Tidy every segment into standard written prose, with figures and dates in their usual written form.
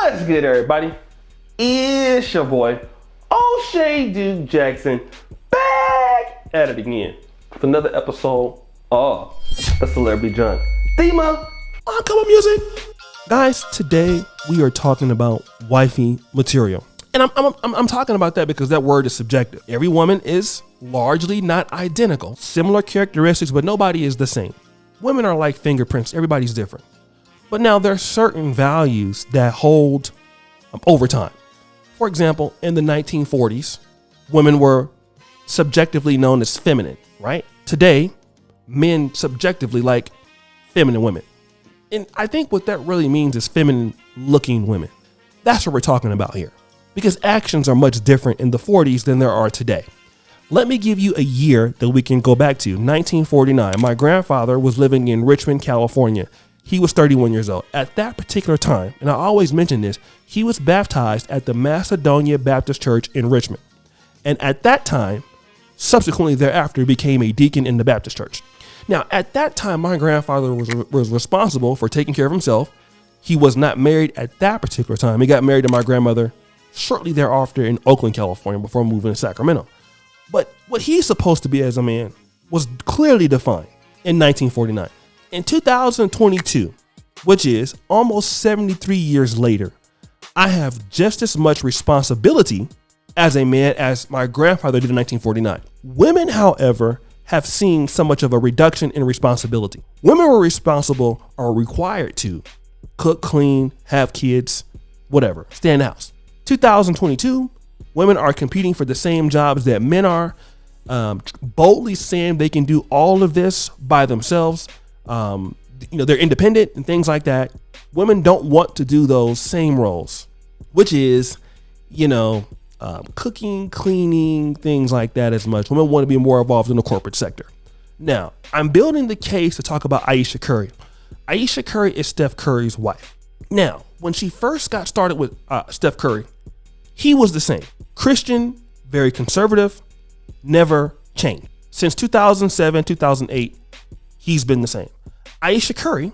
What's good, everybody? It's your boy, O'Shea Duke Jackson, back at it again for another episode of the Celebrity Junk Thema on Music. Guys, today we are talking about wifey material. And I'm talking about that because that word is subjective. Every woman is largely not identical. Similar characteristics, but nobody is the same. Women are like fingerprints. Everybody's different. But now there are certain values that hold over time. For example, in the 1940s, women were subjectively known as feminine, right? Today, men subjectively like feminine women. And I think what that really means is feminine looking women. That's what we're talking about here. Because actions are much different in the 40s than there are today. Let me give you a year that we can go back to, 1949. My grandfather was living in Richmond, California. He was 31 years old. At that particular time, and I always mention this, he was baptized at the Macedonia Baptist Church in Richmond. And at that time, subsequently thereafter, became a deacon in the Baptist Church. Now, at that time, my grandfather was responsible for taking care of himself. He was not married at that particular time. He got married to my grandmother shortly thereafter in Oakland, California, before moving to Sacramento. But what he's supposed to be as a man was clearly defined in 1949. In 2022, which is almost 73 years later, I have just as much responsibility as a man as my grandfather did in 1949. Women, however, have seen so much of a reduction in responsibility. Women were responsible or required to cook, clean, have kids, whatever, stay in the house. 2022, women are competing for the same jobs that men are, boldly saying they can do all of this by themselves. They're independent and things like that. Women don't want to do those same roles, which is, cooking, cleaning, things like that as much. Women want to be more involved in the corporate sector. Now, I'm building the case to talk about Ayesha Curry. Ayesha Curry is Steph Curry's wife. Now, when she first got started with Steph Curry, he was the same. Christian, very conservative, never changed. Since 2007, 2008, he's been the same. Ayesha Curry,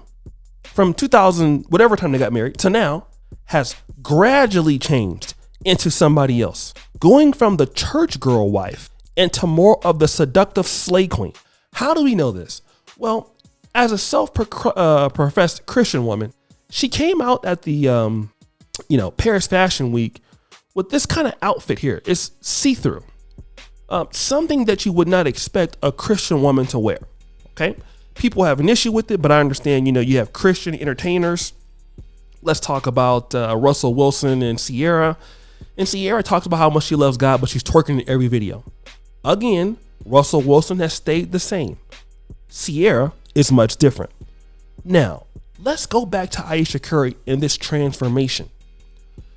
from 2000, whatever time they got married, to now, has gradually changed into somebody else, going from the church girl wife into more of the seductive slay queen. How do we know this? Well, as a self-professed Christian woman, she came out at the, Paris Fashion Week with this kind of outfit here. It's see-through, something that you would not expect a Christian woman to wear. Okay. People have an issue with it, but I understand, you have Christian entertainers. Let's talk about Russell Wilson and Sierra. And Sierra talks about how much she loves God, but she's twerking in every video. Again, Russell Wilson has stayed the same. Sierra is much different. Now, let's go back to Ayesha Curry in this transformation.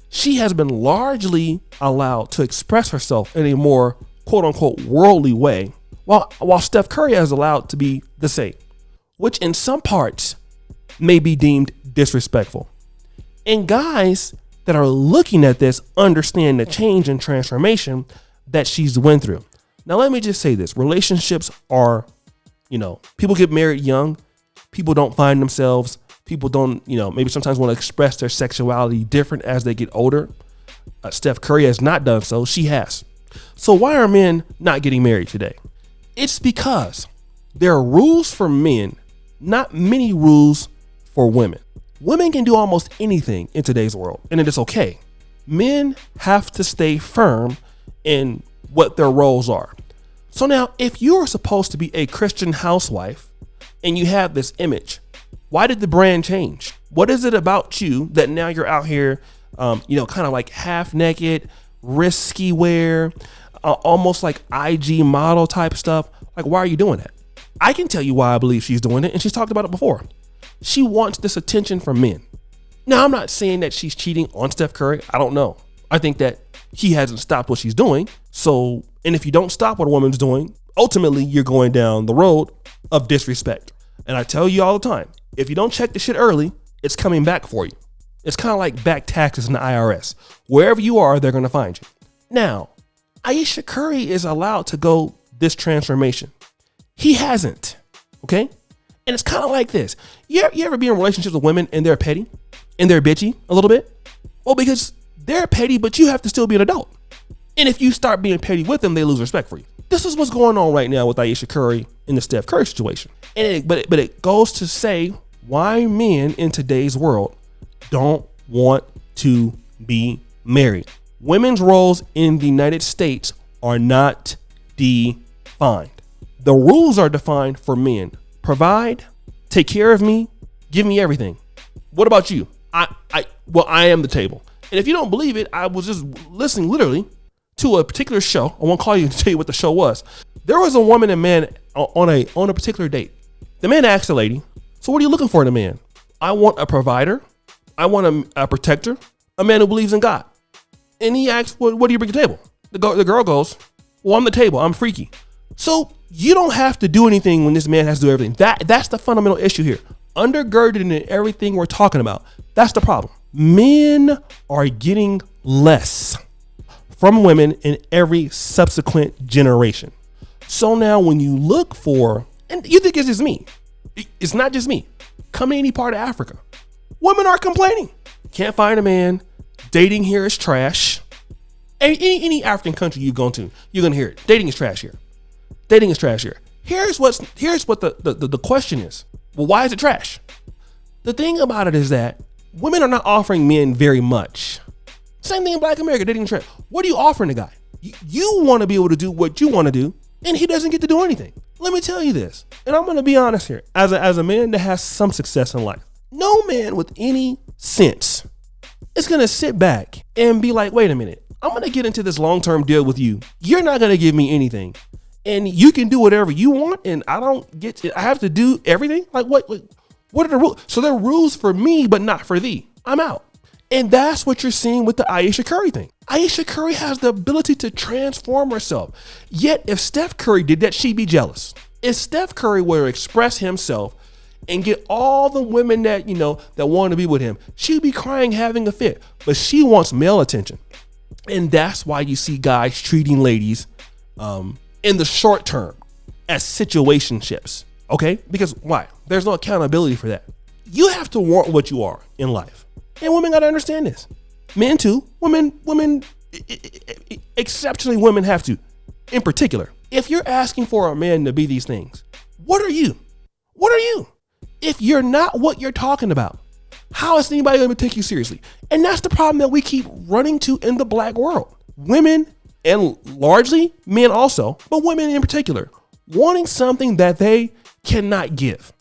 She has been largely allowed to express herself in a more quote unquote worldly way, while Steph Curry is allowed to be the same, which in some parts may be deemed disrespectful. And guys that are looking at this understand the change and transformation that she's went through. Now, let me just say this. Relationships are, people get married young. People don't find themselves. People don't, maybe sometimes want to express their sexuality different as they get older. Steph Curry has not done so. She has. So why are men not getting married today? It's because there are rules for men, not many rules for women. Women can do almost anything in today's world, and it is okay. Men have to stay firm in what their roles are. So now, if you are supposed to be a Christian housewife and you have this image, why did the brand change? What is it about you that now you're out here, kind of like half naked, risky wear, almost like IG model type stuff? Like, why are you doing that? I can tell you why I believe she's doing it, and she's talked about it before. She wants this attention from men. Now, I'm not saying that she's cheating on Steph Curry. I don't know. I think that he hasn't stopped what she's doing. So, and if you don't stop what a woman's doing, ultimately you're going down the road of disrespect. And I tell you all the time, if you don't check the shit early, it's coming back for you. It's kind of like back taxes in the IRS. Wherever you are, they're going to find you. Now, Ayesha Curry is allowed to go this transformation. He hasn't. Okay. And it's kind of like this. You ever be in relationships with women and they're petty and they're bitchy a little bit? Well, because they're petty, but you have to still be an adult. And if you start being petty with them, they lose respect for you. This is what's going on right now with Ayesha Curry in the Steph Curry situation. And but it goes to say why men in today's world don't want to be married. Women's roles in the United States are not defined. The rules are defined for men. Provide, take care of me, give me everything. What about you? I am the table. And if you don't believe it, I was just listening literally to a particular show. I won't call you to tell you what the show was. There was a woman and man on a particular date. The man asked the lady, so what are you looking for in a man? I want a provider. I want a protector, a man who believes in God. And he asked, what do you bring to the table? The girl goes, well, I'm the table. I'm freaky. So you don't have to do anything when this man has to do everything. That's the fundamental issue here. Undergirded in everything we're talking about. That's the problem. Men are getting less from women in every subsequent generation. So now when you look for, and you think it's just me, it's not just me. Come to any part of Africa. Women are complaining. Can't find a man. Dating here is trash. Any African country you've gone to, you're gonna hear it. Dating is trash here. Dating is trash here. Here's what the question is. Well, why is it trash? The thing about it is that women are not offering men very much. Same thing in Black America, dating is trash. What are you offering the guy? You want to be able to do what you want to do, and he doesn't get to do anything. Let me tell you this, and I'm gonna be honest here. As a man that has some success in life, no man with any sense is gonna sit back and be like, wait a minute, I'm gonna get into this long-term deal with you. You're not gonna give me anything. And you can do whatever you want, and I have to do everything? Like what are the rules? So there are rules for me, but not for thee. I'm out. And that's what you're seeing with the Ayesha Curry thing. Ayesha Curry has the ability to transform herself. Yet if Steph Curry did that, she'd be jealous. If Steph Curry were to express himself and get all the women that, that want to be with him, she'd be crying, having a fit. But she wants male attention. And that's why you see guys treating ladies in the short term as situationships. Okay? Because why? There's no accountability for that. You have to want what you are in life. And women got to understand this. Men too. Women, exceptionally women have to. In particular, if you're asking for a man to be these things, what are you? What are you? If you're not what you're talking about, how is anybody going to take you seriously? And that's the problem that we keep running to in the Black world. Women, and largely men also, but women in particular, wanting something that they cannot give.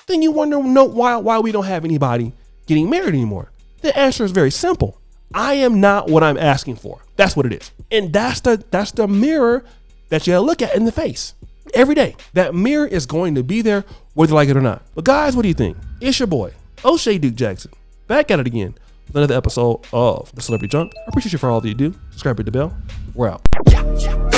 Then you wonder why we don't have anybody getting married anymore. The answer is very simple. I am not what I'm asking for. That's what it is. And that's the mirror that you gotta look at in the face every day. That mirror is going to be there whether you like it or not. But guys, what do you think? It's your boy, O'Shea Duke Jackson, back at it again with another episode of The Celebrity Junk. I appreciate you for all that you do. Subscribe, hit the bell. We're out.